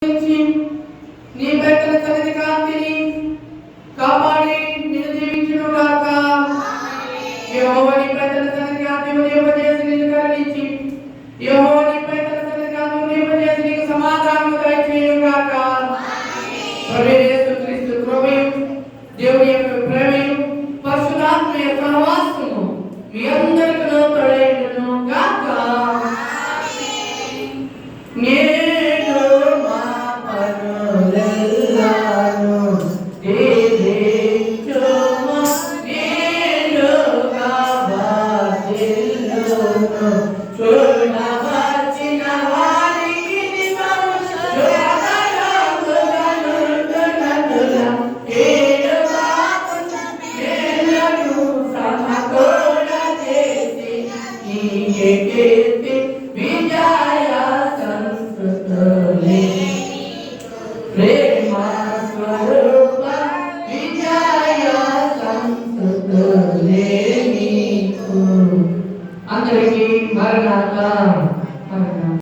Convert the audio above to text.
నీ బిడ్డల సన్నిధి కాంతిని కాపాడి నిన్ను దీవించునుగాక. యెహోవా నీ బిడ్డల సన్నిధి కాంతిని ఉదయింపజేసి నిన్ను కరుణించి యెహోవా నీ బిడ్డల సన్నిధి కాంతిని ఉదయింపజేసి నీకు సమాధానము దయచేయునుగాక. ప్రభు యేసుక్రీస్తు కృపయు దేవుని యొక్క ప్రేమయు పరిశుద్ధాత్మ యొక్క సహవాసము మీ అందరికీ తోడైయుండును గాక. అందరికీ మరణాత.